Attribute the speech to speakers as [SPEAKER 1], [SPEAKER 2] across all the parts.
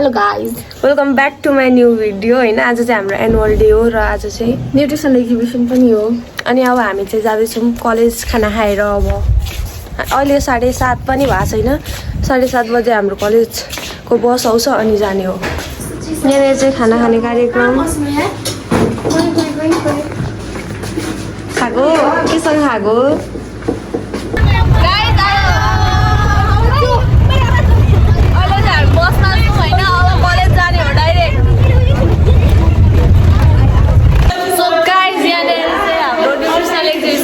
[SPEAKER 1] Hello guys,
[SPEAKER 2] welcome back to my new video होइन। आज चाहिँ हाम्रो एनुअल डे हो र आज चाहिँ
[SPEAKER 1] न्युट्रिसन एक्जिबिसन पनि हो।
[SPEAKER 2] अनि अब हामी चाहिँ जाँदैछौँ कलेज खाना खाएर। अब अहिले 7:30 पनि भएको छैन, 7:30 बजे हाम्रो कलेजको बस आउँछ अनि जाने हो। यहाँनिर चाहिँ खाना खाने कार्यक्रम खाएको केसँग खाएको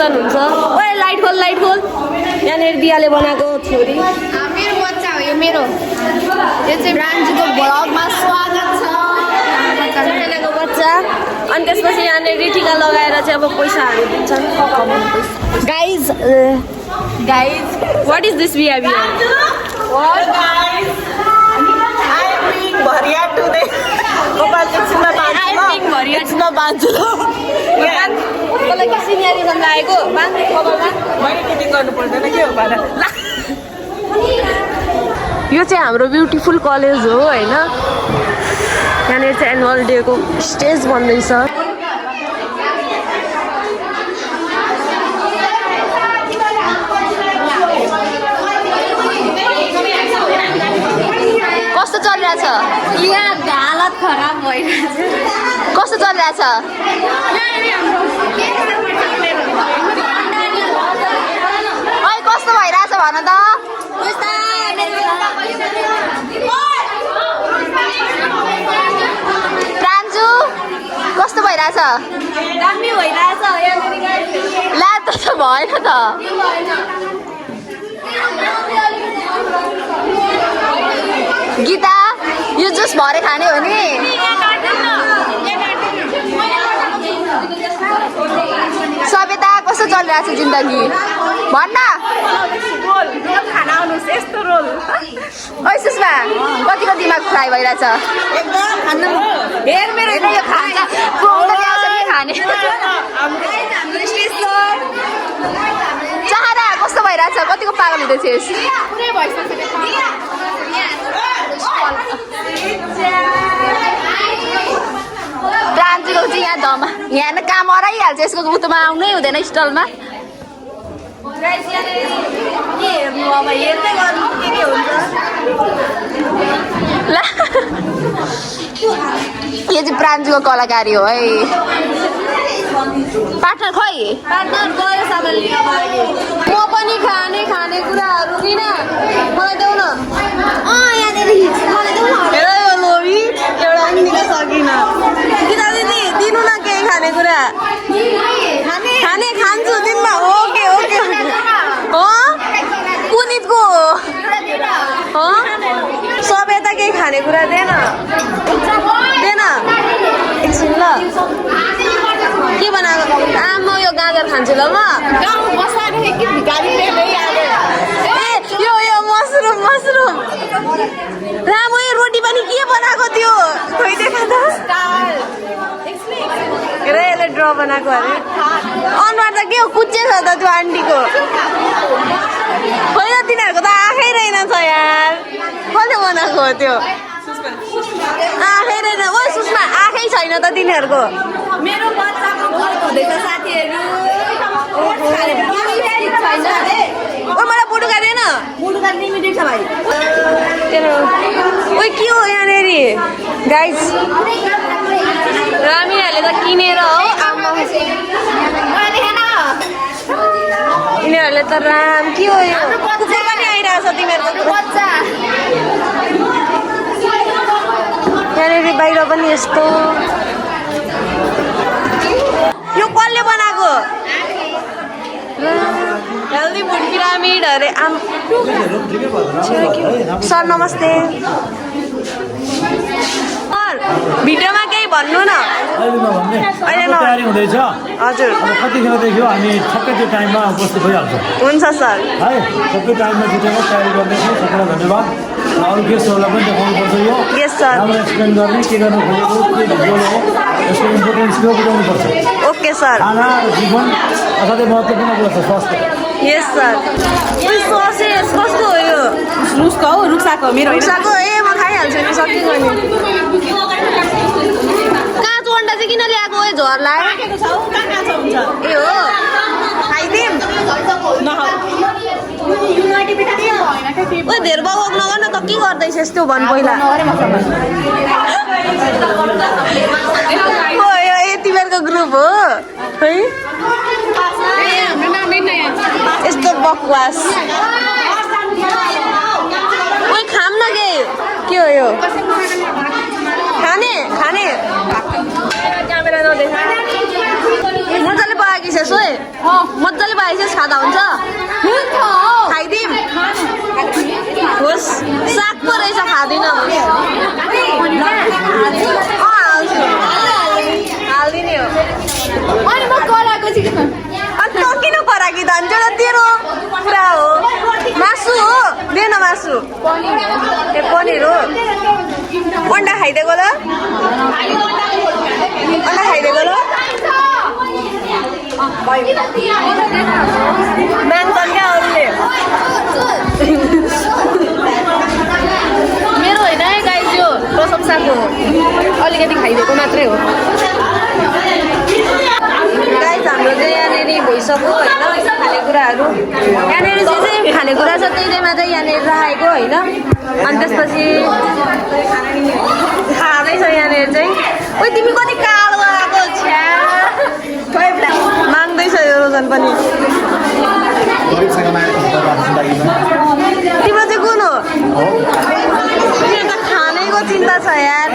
[SPEAKER 2] हुन्छ। ओए लाइट खोल यहाँनिर दियाले बनाएको छोरी
[SPEAKER 1] मेरो बच्चा हो, यो मेरो। यो चाहिँ ब्रान्चको भ्लगमा स्वागत छ।
[SPEAKER 2] बच्चा अनि त्यसपछि यहाँनिर टिका लगाएर चाहिँ अब पैसाहरू दिन्छन्। Guys what is this behaviour? यो चाहिँ हाम्रो ब्युटिफुल कलेज हो होइन। यहाँनिर चाहिँ एनुअल डेको स्टेज बन्दैछ।
[SPEAKER 1] कस्तो चलिरहेछ? यहाँ हालत खराब भइरहेछ। कस्तो चलिरहेछ? ओइ कस्तो भइरहेछ भन त? प्रान्जु कस्तो भइरहेछ?
[SPEAKER 2] दामी भइरहेछ।
[SPEAKER 1] ला त भएन त। गीता यो जुस भरे खाने हो नि? सविता कस्तो चलिरहेछ जिन्दगी भन्न? ओइ सुषमा कतिको दिमाग फ्राई भइरहेछ? चाहना कस्तो भइरहेछ? कतिको पागल हुँदैछस्? प्रान्जुको चाहिँ यहाँ धमा यहाँ काम हराइहाल्छ। यसको उतोमा आउनै हुँदैन स्टलमा। यो चाहिँ प्रान्जुको कलाकारी हो है। पार्टनर खै?
[SPEAKER 2] पार्टनर गयो सामान लिनको लागि। म पनि खाने कुराहरू किन मलाई देऊ न।
[SPEAKER 1] यहाँनिर मलाई देऊ न।
[SPEAKER 2] हेर यो लोभी एउटा पनि दिन सकिन। गीता दिदी दिनु न केही खानेकुरा। खान्छु दिनमा। ओके पुनितको हो सबै त केही खानेकुरा देन एकछिन ल। के बनाएको? म यो गाजर खान्छु ल। म यो मसरुम रामो। यो रोटी पनि के बनाएको थियो खोइ देखा त। यसले ड्र बनाएको अरे। अनुहार त के हो कुच्चे छ त त्यो आन्टीको। होइन तिनीहरूको त आँखै रहेनछ यार। कसले बनाएको हो त्यो? आँखै रहेन। ओ सुषमा आँखै छैन त तिनीहरूको।
[SPEAKER 1] मेरो बच्चाको घर हुँदैछ साथीहरू।
[SPEAKER 2] ओ मलाई बुडुका देन।
[SPEAKER 1] बुडुका लिमिटेड छ भाइ।
[SPEAKER 2] ओइ के हो यहाँनिर गाइज? रामीहरूले त किनेर हो। यिनीहरूले त राम के हो यो? कुकुर पनि आइरहेछ तिमीहरूको
[SPEAKER 1] बच्चा।
[SPEAKER 2] यहाँनिर बाहिर पनि यस्तो। यो कसले बनाएको? हेल्दी फुड पिरामिड अरे। सर नमस्ते। भिडियोमा केही भन्नु न।
[SPEAKER 3] अहिले तयारी हुँदैछ
[SPEAKER 2] हजुर।
[SPEAKER 3] कतिखेरदेखि हामी ठ्याक्कै त्यो टाइममा उपस्थित भइहाल्छौँ
[SPEAKER 2] हुन्छ सर।
[SPEAKER 3] है। सबै टाइममा जुटेर तयारी गर्दैछौँ। सबैलाई धन्यवाद। अरू गेस्टहरूलाई पनि देखाउनुपर्छ। यो
[SPEAKER 2] यस सर।
[SPEAKER 3] राम्रो एक्सप्लेन गर्ने के गर्नु खोजेको के भिडियो हो यसको इम्पोर्टेन्स के बुझाउनुपर्छ।
[SPEAKER 2] Okay sir.
[SPEAKER 3] खाना जीवन असाध्यै महत्त्वपूर्ण कुरा छ स्वास्थ्य।
[SPEAKER 2] यस सर। ससेज कस्तो हो यो?
[SPEAKER 4] रुसको हो रुक्साको मेरो होइन
[SPEAKER 2] रुक्साको ए म खाइहाल्छु नि सकिन्छ नि काँचो अन्डा चाहिँ किन ल्याएको ए झर्ला
[SPEAKER 4] राखेको छ हौ कहाँ काँचो हुन्छ
[SPEAKER 2] ए हो खाइदिउँ ओइ धेर बगक नगर न त के गर्दैछ यस्तो भन् पहिला हो यो तिमीहरूको ग्रुप हो है यस्तो बकवास ओइ खाम न के हो यो खाने खाने क्यामेरा नदेखा मजाले पाकिसेस् ओइ मजाले पाकिसेस् खाँदा हुन्छ खाइदिउँ होस् साग पो रहेछ खाँदिनँ हालिदिने हो
[SPEAKER 1] अनि म कराएको चाहिँ किन
[SPEAKER 2] अनि त किन कराकी त अन्त तेरो कुरा हो मासु हो दे न मासु ए पनिर हो अन्डा खाइदिएको ल अन्डा खाइदिएको ल मान्छन् क्या अरूले
[SPEAKER 1] मेरो होइन है गाइस यो प्रशंसाको अलिकति खाइदिएको मात्रै हो
[SPEAKER 2] गाइस हाम्रो चाहिँ यहाँनिर भइसक्यो होइन खानेकुराहरू यहाँनिर जे जे खानेकुरा छ त्यहीमा चाहिँ यहाँनिर राखेको होइन अनि त्यसपछि खाँदैछ यहाँनिर चाहिँ ओइ तिमी कति कालो आएको छ्या माग्दैछ यो रोजन पनि तिम्रो चाहिँ कुन हो तिम्रो त खानेको चिन्ता छ यार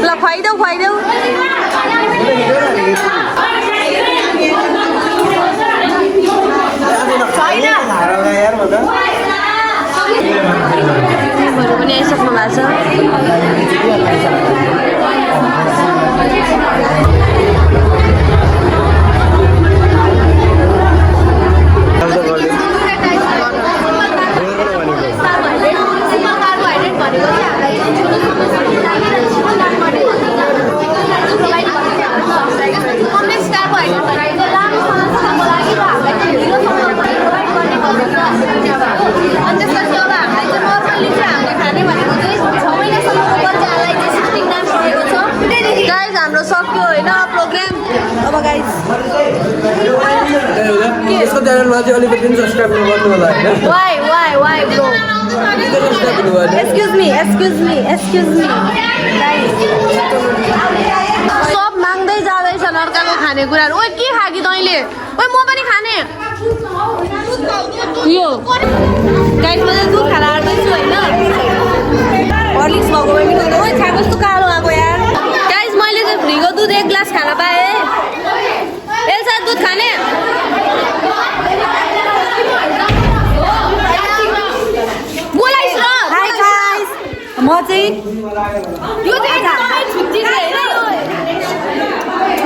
[SPEAKER 2] ल खुवाइदेऊ खुवाइदेऊ पनि आइसक्नु भएको छ हाम्रो सक्यो होइन प्रोग्राम अब गाइस
[SPEAKER 3] यसको च्यानलमा चाहिँ अलिकति सब्सक्राइब गर्नु होला हैन
[SPEAKER 2] why bro excuse me guys सब माग्दै जाँदैछन् अर्काको खानेकुराहरू ओइ के खाकी तैँले ओइ म पनि खाने यो गाइस म चाहिँ दुध खाएर आँट्दैछु होइन हर्लिक्स भएको पनि ओइ छ्या कस्तो कालो आएको यार गाइस मैले चाहिँ फ्रीको दुध 1 ग्लास खान पाएँ एल्सा दुध खाने बोलाइस् न हाई गाइस म चाहिँ यो चाहिँ एकदमै छुट्टी छ हैन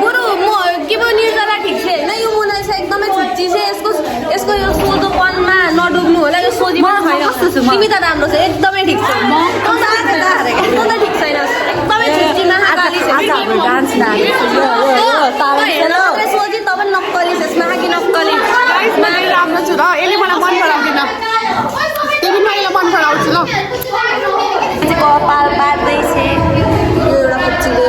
[SPEAKER 2] बरु म के पो निर्जला ठिक छ हैन यो मुनाइ चाहिँ एकदमै छुट्टी छ यसको यो सोझोपनमा नडुब्नु होला यो सोझी पनि छैन तिमी त राम्रो छ एकदमै ठिक छ म त ठिक छैन एकदमै छुट्टीमा डान्स सोझी त पनि नक्कली यसमा कि नक्कली
[SPEAKER 4] राम्रो छु र यसले मलाई मन पराउँदैन तिमी मैले मन पराउँछु ल
[SPEAKER 2] कपाल पार्दैछ यो एउटा कुच्चीले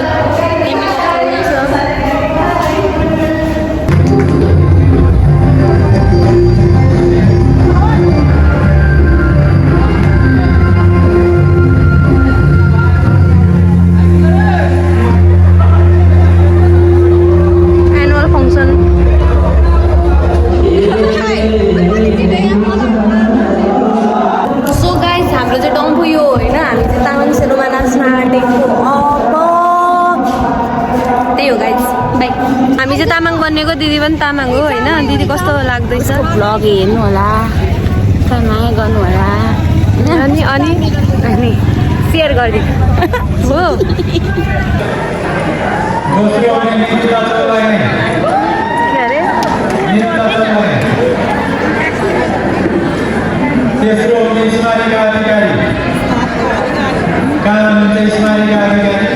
[SPEAKER 2] एनुअल फङ्सन सो गाइस हाम्रो चाहिँ डम्फु यो होइन हामी चाहिँ तामाङ सेलोमा नाच्न आँटेको अब त्यही हो गाइस बाई हामी चाहिँ तामाङ बनेको दिदी पनि तामाङ हो होइन दिदी कस्तो लाग्दैछ
[SPEAKER 4] भ्लग हेर्नु होला माया गर्नु होला
[SPEAKER 2] अनि सेयर गरिदिनु हो के अरे
[SPEAKER 5] तेस्रो स्मारिका अधिकारी कानुन स्मारिका अधिकारी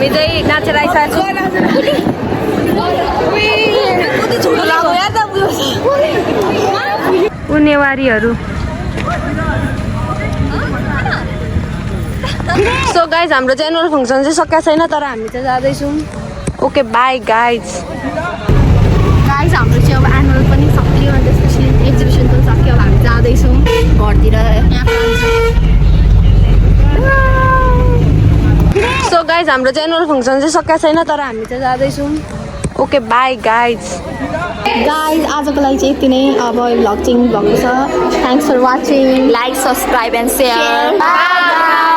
[SPEAKER 2] हामी चाहिँ नाचेर आइसकेको छौँ नेवारीहरू सो गाइज हाम्रो चाहिँ एनुअल फङ्सन चाहिँ सकिएको छैन तर हामी चाहिँ जाँदैछौँ ओके बाई गाइज
[SPEAKER 1] गाइज हाम्रो चाहिँ अब एनुअल पनि सक्यो अनि त्यसपछि एक्जिबिसन पनि सक्यो अब हामी जाँदैछौँ घरतिर
[SPEAKER 2] सो गाइज हाम्रो चाहिँ एनुअल फङ्सन चाहिँ सकिएको छैन तर हामी चाहिँ जाँदैछौँ ओके बाई गाइज
[SPEAKER 1] गाइज आजको लागि चाहिँ यति नै अब भ्लग चाहिँ भएको छ thanks for watching like subscribe and share by